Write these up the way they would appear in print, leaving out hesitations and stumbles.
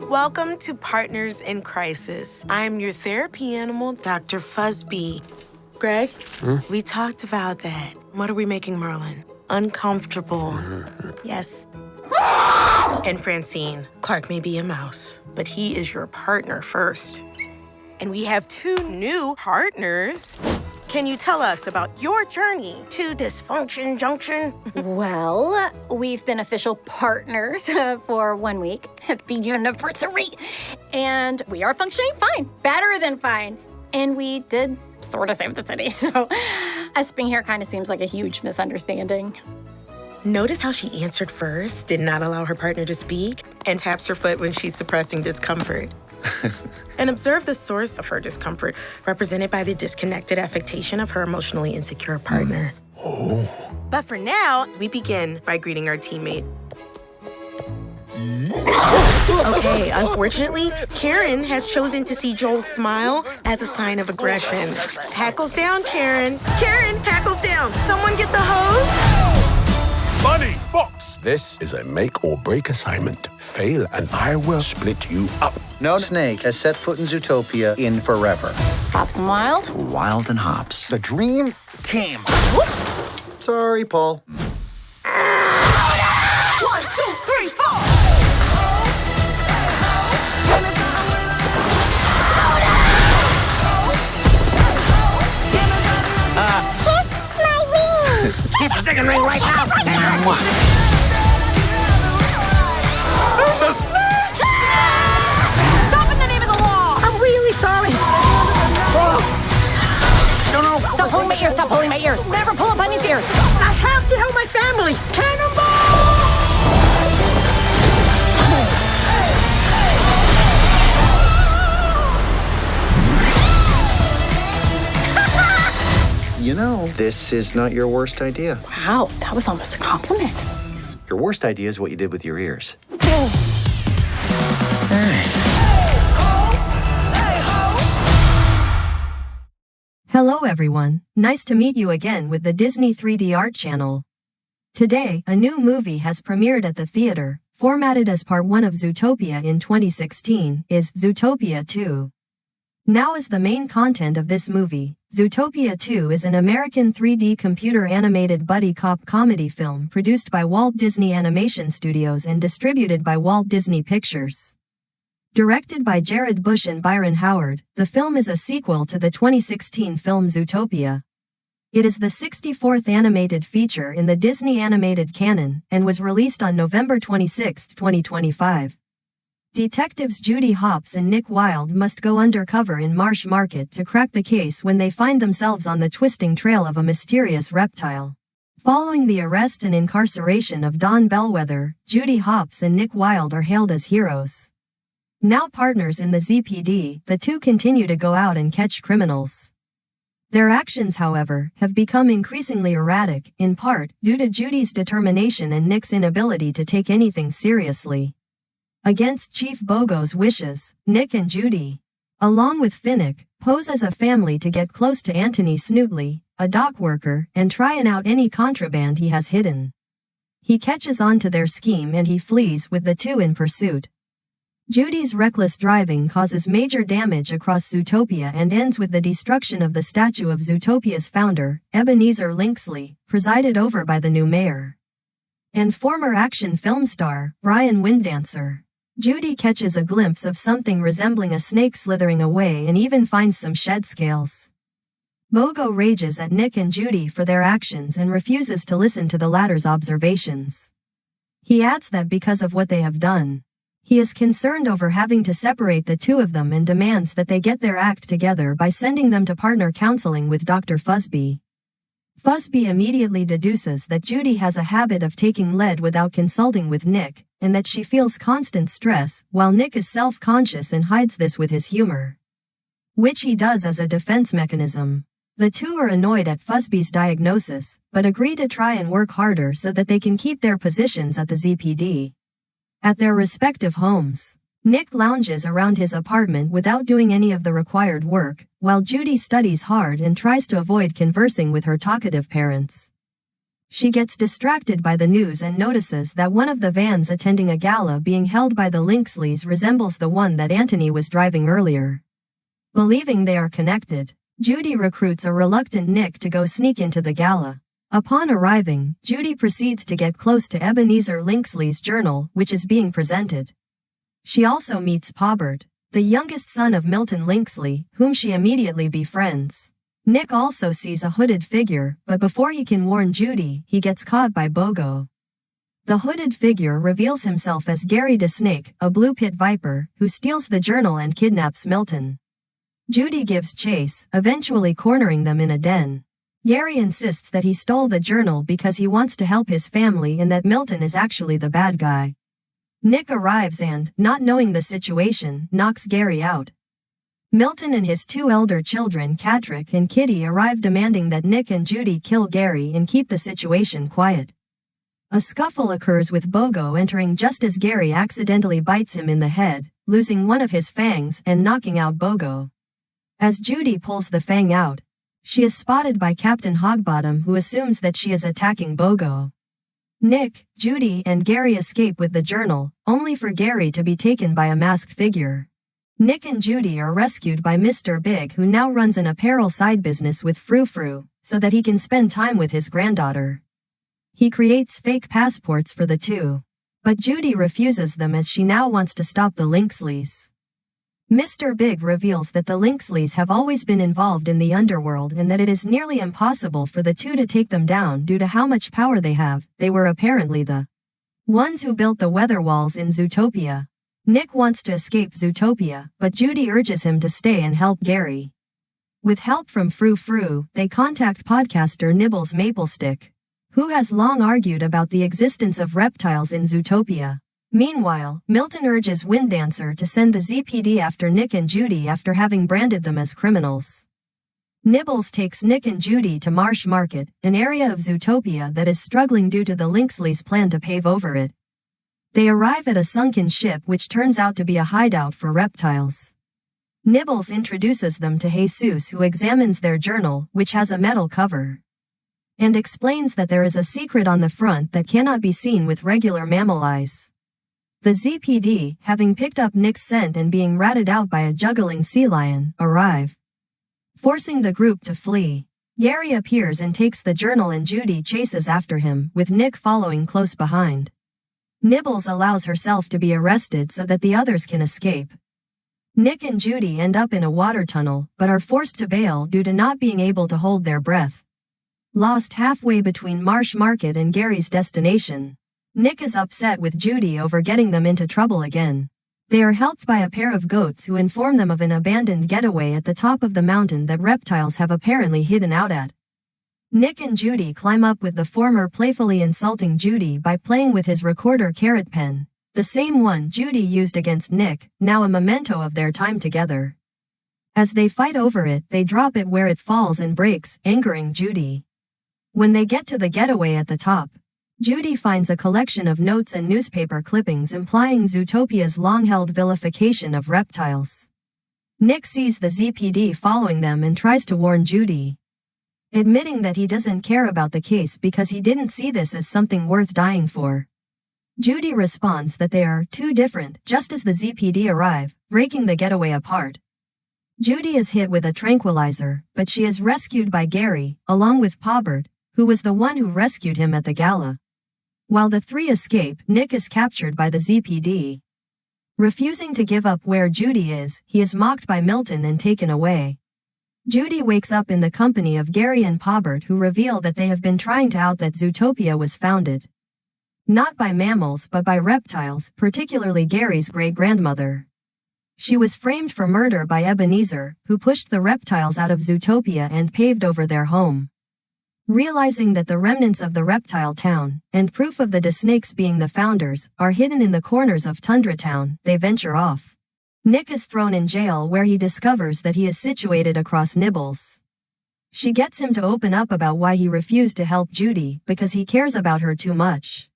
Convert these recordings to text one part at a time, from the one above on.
Welcome to Partners in Crisis. I'm your therapy animal, Dr. Fuzzbee. Greg, we talked about that. What are we making Merlin? Uncomfortable. Yes. And Francine, Clark may be a mouse, but he is your partner first. And we have 2 new partners. Can you tell us about your journey to Dysfunction Junction? Well, we've been official partners for 1 week. Happy anniversary. And we are functioning fine. Better than fine. And we did sort of save the city, so us being here kind of seems like a huge misunderstanding. Notice how she answered first, did not allow her partner to speak, and taps her foot when she's suppressing discomfort. And observe the source of her discomfort, represented by the disconnected affectation of her emotionally insecure partner. But for now, we begin by greeting our teammate. Okay, unfortunately, Karen has chosen to see Joel's smile as a sign of aggression. Hackles down, Karen. Karen, hackles down. Someone get the hose. Bunny, Fox, this is a make or break assignment. Fail and I will split you up. No snake has set foot in Zootopia in forever. Hops and Wild? Wild and Hops. The dream team. Sorry, Paul. 1, 2, 3, 4. Keep the second ring right now. Stop in the name of the law! I'm really sorry. No. Stop pulling my ears, stop pulling my ears. Never pull up on his ears. I have to help my family. Cannonball! You know, this is not your worst idea. Wow, that was almost a compliment. Your worst idea is what you did with your ears. Hello everyone, nice to meet you again with the Disney 3D Art channel. Today, a new movie has premiered at the theater, formatted as part 1 of Zootopia in 2016, is Zootopia 2. Now is the main content of this movie. Zootopia 2 is an American 3D computer-animated buddy cop comedy film produced by Walt Disney Animation Studios and distributed by Walt Disney Pictures. Directed by Jared Bush and Byron Howard, the film is a sequel to the 2016 film Zootopia. It is the 64th animated feature in the Disney animated canon and was released on November 26, 2025. Detectives Judy Hopps and Nick Wilde must go undercover in Marsh Market to crack the case when they find themselves on the twisting trail of a mysterious reptile. Following the arrest and incarceration of Don Bellwether, Judy Hopps and Nick Wilde are hailed as heroes. Now partners in the ZPD, the two continue to go out and catch criminals. Their actions, however, have become increasingly erratic, in part due to Judy's determination and Nick's inability to take anything seriously. Against Chief Bogo's wishes, Nick and Judy, along with Finnick, pose as a family to get close to Anthony Snootley, a dock worker, and try out any contraband he has hidden. He catches on to their scheme and he flees with the two in pursuit. Judy's reckless driving causes major damage across Zootopia and ends with the destruction of the statue of Zootopia's founder, Ebenezer Linksley, presided over by the new mayor and former action film star, Brian Windancer. Judy catches a glimpse of something resembling a snake slithering away and even finds some shed scales. Bogo rages at Nick and Judy for their actions and refuses to listen to the latter's observations. He adds that because of what they have done, he is concerned over having to separate the two of them and demands that they get their act together by sending them to partner counseling with Dr. Fuzzbee. Fuzzbee immediately deduces that Judy has a habit of taking lead without consulting with Nick, and that she feels constant stress, while Nick is self-conscious and hides this with his humor, which he does as a defense mechanism. The two are annoyed at Fuzzbee's diagnosis, but agree to try and work harder so that they can keep their positions at the ZPD. At their respective homes, Nick lounges around his apartment without doing any of the required work, while Judy studies hard and tries to avoid conversing with her talkative parents. She gets distracted by the news and notices that one of the vans attending a gala being held by the Linksleys resembles the one that Anthony was driving earlier. Believing they are connected, Judy recruits a reluctant Nick to go sneak into the gala. Upon arriving, Judy proceeds to get close to Ebenezer Linksley's journal, which is being presented. She also meets Pobert, the youngest son of Milton Linksley, whom she immediately befriends. Nick also sees a hooded figure, but before he can warn Judy, he gets caught by Bogo. The hooded figure reveals himself as Gary DeSnake, a blue pit viper, who steals the journal and kidnaps Milton. Judy gives chase, eventually cornering them in a den. Gary insists that he stole the journal because he wants to help his family and that Milton is actually the bad guy. Nick arrives and, not knowing the situation, knocks Gary out. Milton and his two elder children, Catrick and Kitty, arrive demanding that Nick and Judy kill Gary and keep the situation quiet. A scuffle occurs with Bogo entering just as Gary accidentally bites him in the head, losing one of his fangs and knocking out Bogo. As Judy pulls the fang out, she is spotted by Captain Hogbottom, who assumes that she is attacking Bogo. Nick, Judy, and Gary escape with the journal, only for Gary to be taken by a masked figure. Nick and Judy are rescued by Mr. Big, who now runs an apparel side business with Frou Frou, so that he can spend time with his granddaughter. He creates fake passports for the two, but Judy refuses them as she now wants to stop the Linksleys. Mr. Big reveals that the Linksleys have always been involved in the underworld and that it is nearly impossible for the two to take them down due to how much power they have. They were apparently the ones who built the weather walls in Zootopia. Nick wants to escape Zootopia, but Judy urges him to stay and help Gary. With help from Frou Frou, they contact podcaster Nibbles Maplestick, who has long argued about the existence of reptiles in Zootopia. Meanwhile, Milton urges Winddancer to send the ZPD after Nick and Judy after having branded them as criminals. Nibbles takes Nick and Judy to Marsh Market, an area of Zootopia that is struggling due to the Linksleys' plan to pave over it. They arrive at a sunken ship which turns out to be a hideout for reptiles. Nibbles introduces them to Jesus, who examines their journal, which has a metal cover, and explains that there is a secret on the front that cannot be seen with regular mammal eyes. The ZPD, having picked up Nick's scent and being ratted out by a juggling sea lion, arrive, forcing the group to flee. Gary appears and takes the journal and Judy chases after him, with Nick following close behind. Nibbles allows herself to be arrested so that the others can escape. Nick and Judy end up in a water tunnel, but are forced to bail due to not being able to hold their breath. Lost halfway between Marsh Market and Gary's destination, Nick is upset with Judy over getting them into trouble again. They are helped by a pair of goats who inform them of an abandoned getaway at the top of the mountain that reptiles have apparently hidden out at. Nick and Judy climb up with the former playfully insulting Judy by playing with his recorder carrot pen, the same one Judy used against Nick, now a memento of their time together. As they fight over it, they drop it where it falls and breaks, angering Judy. When they get to the getaway at the top, Judy finds a collection of notes and newspaper clippings implying Zootopia's long-held vilification of reptiles. Nick sees the ZPD following them and tries to warn Judy, admitting that he doesn't care about the case because he didn't see this as something worth dying for. Judy responds that they are too different just as the ZPD arrive, breaking the getaway apart. Judy is hit with a tranquilizer, but she is rescued by Gary, along with Pobert, who was the one who rescued him at the gala. While the three escape, Nick is captured by the ZPD. Refusing to give up where Judy is, he is mocked by Milton and taken away. Judy wakes up in the company of Gary and Pobert, who reveal that they have been trying to out that Zootopia was founded not by mammals but by reptiles, particularly Gary's great-grandmother. She was framed for murder by Ebenezer, who pushed the reptiles out of Zootopia and paved over their home. Realizing that the remnants of the reptile town, and proof of the DeSnakes being the founders, are hidden in the corners of Tundra Town, they venture off. Nick is thrown in jail where he discovers that he is situated across Nibbles. She gets him to open up about why he refused to help Judy because he cares about her too much.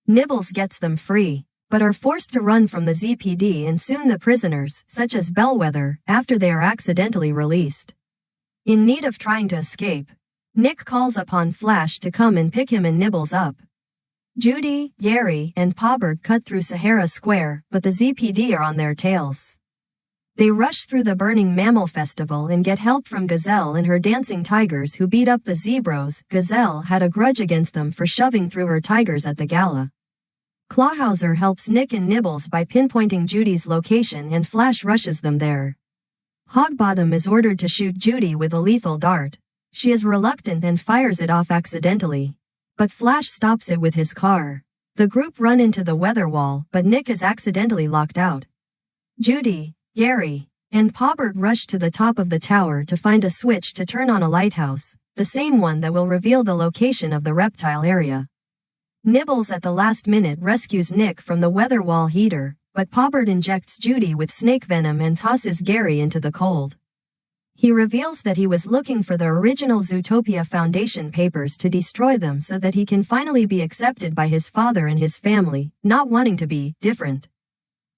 Nibbles gets them free, but are forced to run from the ZPD and soon the prisoners, such as Bellwether, after they are accidentally released. In need of trying to escape, Nick calls upon Flash to come and pick him and Nibbles up. Judy, Gary, and Pobbert cut through Sahara Square, but the ZPD are on their tails. They rush through the burning mammal festival and get help from Gazelle and her dancing tigers who beat up the zebras. Gazelle had a grudge against them for shoving through her tigers at the gala. Clawhauser helps Nick and Nibbles by pinpointing Judy's location and Flash rushes them there. Hogbottom is ordered to shoot Judy with a lethal dart. She is reluctant and fires it off accidentally. But Flash stops it with his car. The group run into the weather wall, but Nick is accidentally locked out. Judy, Gary, and Pobbert rush to the top of the tower to find a switch to turn on a lighthouse, the same one that will reveal the location of the reptile area. Nibbles at the last minute rescues Nick from the weather wall heater, but Pobbert injects Judy with snake venom and tosses Gary into the cold. He reveals that he was looking for the original Zootopia Foundation papers to destroy them so that he can finally be accepted by his father and his family, not wanting to be different.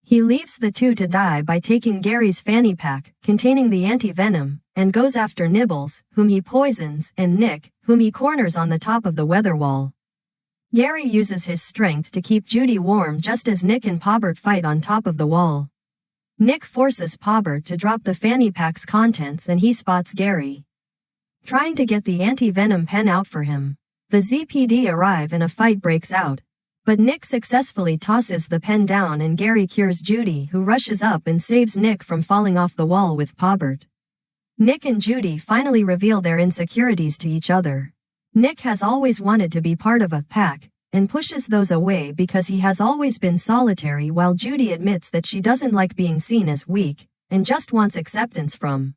He leaves the two to die by taking Gary's fanny pack, containing the anti-venom, and goes after Nibbles, whom he poisons, and Nick, whom he corners on the top of the weather wall. Gary uses his strength to keep Judy warm just as Nick and Pobbert fight on top of the wall. Nick forces Pobbert to drop the fanny pack's contents and he spots Gary trying to get the anti-venom pen out for him. The ZPD arrive and a fight breaks out. But Nick successfully tosses the pen down and Gary cures Judy, who rushes up and saves Nick from falling off the wall with Pobbert. Nick and Judy finally reveal their insecurities to each other. Nick has always wanted to be part of a pack, and pushes those away because he has always been solitary, while Judy admits that she doesn't like being seen as weak, and just wants acceptance from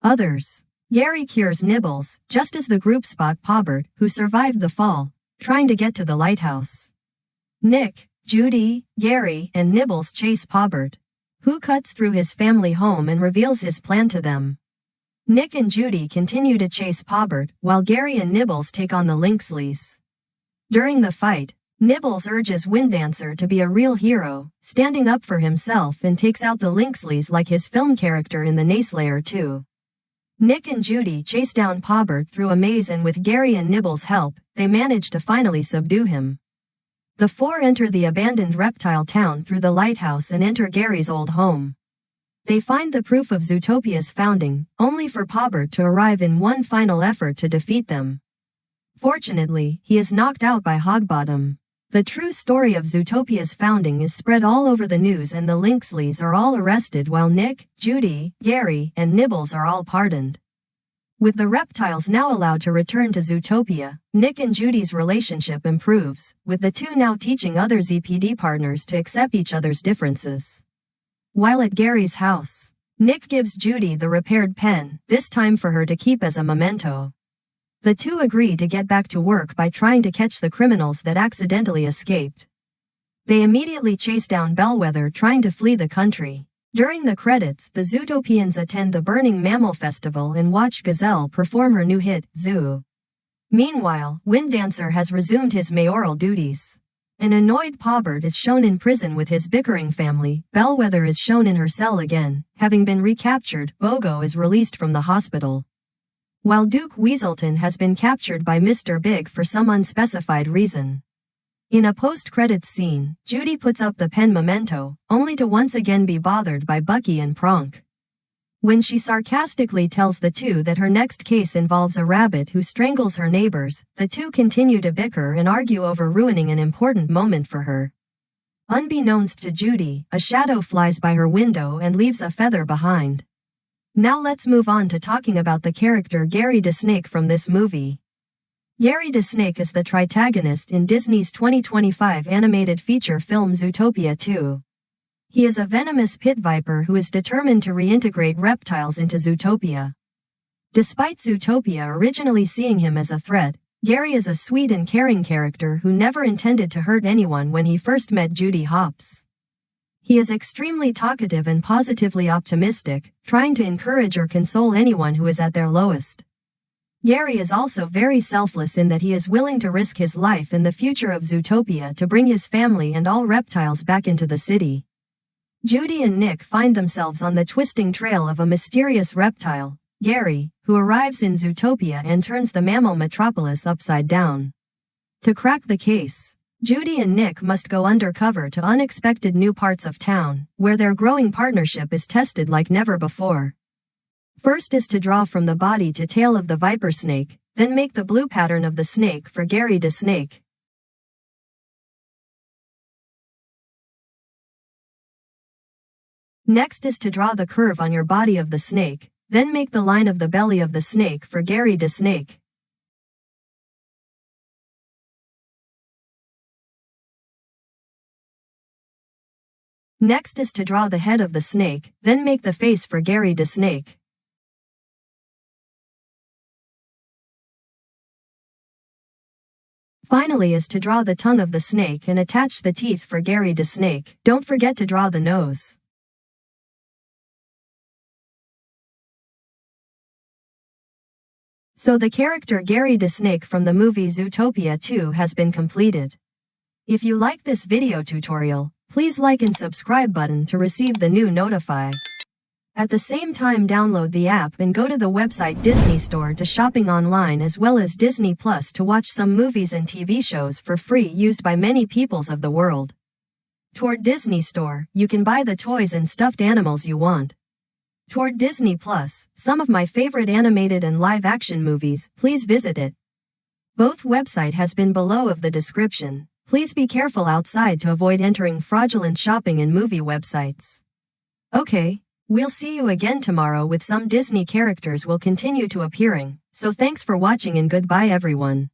others. Gary cures Nibbles, just as the group spot Pobbert, who survived the fall, trying to get to the lighthouse. Nick, Judy, Gary, and Nibbles chase Pobbert, who cuts through his family home and reveals his plan to them. Nick and Judy continue to chase Pobbert, while Gary and Nibbles take on the Lynxleys. During the fight, Nibbles urges Winddancer to be a real hero, standing up for himself, and takes out the Lynxleys like his film character in The Nayslayer 2. Nick and Judy chase down Pobbert through a maze, and with Gary and Nibbles' help, they manage to finally subdue him. The four enter the abandoned reptile town through the lighthouse and enter Gary's old home. They find the proof of Zootopia's founding, only for Pobbert to arrive in one final effort to defeat them. Fortunately, he is knocked out by Hogbottom. The true story of Zootopia's founding is spread all over the news, and the Lynxleys are all arrested while Nick, Judy, Gary, and Nibbles are all pardoned. With the reptiles now allowed to return to Zootopia, Nick and Judy's relationship improves, with the two now teaching other ZPD partners to accept each other's differences. While at Gary's house, Nick gives Judy the repaired pen, this time for her to keep as a memento. The two agree to get back to work by trying to catch the criminals that accidentally escaped. They immediately chase down Bellwether, trying to flee the country. During the credits, the Zootopians attend the Burning Mammal Festival and watch Gazelle perform her new hit, Zoo. Meanwhile, Winddancer has resumed his mayoral duties. An annoyed Pobbert is shown in prison with his bickering family. Bellwether is shown in her cell again, having been recaptured. Bogo is released from the hospital, while Duke Weaselton has been captured by Mr. Big for some unspecified reason. In a post-credits scene, Judy puts up the pen memento, only to once again be bothered by Bucky and Pronk. When she sarcastically tells the two that her next case involves a rabbit who strangles her neighbors, the two continue to bicker and argue over ruining an important moment for her. Unbeknownst to Judy, a shadow flies by her window and leaves a feather behind. Now let's move on to talking about the character Gary DeSnake from this movie. Gary DeSnake is the tritagonist in Disney's 2025 animated feature film Zootopia 2. He is a venomous pit viper who is determined to reintegrate reptiles into Zootopia. Despite Zootopia originally seeing him as a threat, Gary is a sweet and caring character who never intended to hurt anyone when he first met Judy Hopps. He is extremely talkative and positively optimistic, trying to encourage or console anyone who is at their lowest. Gary is also very selfless in that he is willing to risk his life and the future of Zootopia to bring his family and all reptiles back into the city. Judy and Nick find themselves on the twisting trail of a mysterious reptile. Gary, who arrives in Zootopia and turns the mammal metropolis upside down. To crack the case, Judy and Nick must go undercover to unexpected new parts of town, where their growing partnership is tested like never before. First is to draw from the body to tail of the viper snake, then make the blue pattern of the snake for Gary the snake. Next is to draw the curve on your body of the snake, then make the line of the belly of the snake for Gary the snake. Next is to draw the head of the snake, then make the face for Gary the snake. Finally is to draw the tongue of the snake and attach the teeth for Gary the snake. Don't forget to draw the nose. So the character Gary the snake from the movie Zootopia 2 has been completed. If you like this video tutorial, please like and subscribe button to receive the new notify. At the same time, download the app and go to the website DisneyStore to shopping online, as well as Disney Plus to watch some movies and TV shows for free used by many peoples of the world. Toward DisneyStore, you can buy the toys and stuffed animals you want. Toward Disney Plus, some of my favorite animated and live-action movies, please visit it. Both website has been below of the description. Please be careful outside to avoid entering fraudulent shopping and movie websites. Okay. We'll see you again tomorrow with some Disney characters will continue to appearing, so thanks for watching and goodbye everyone.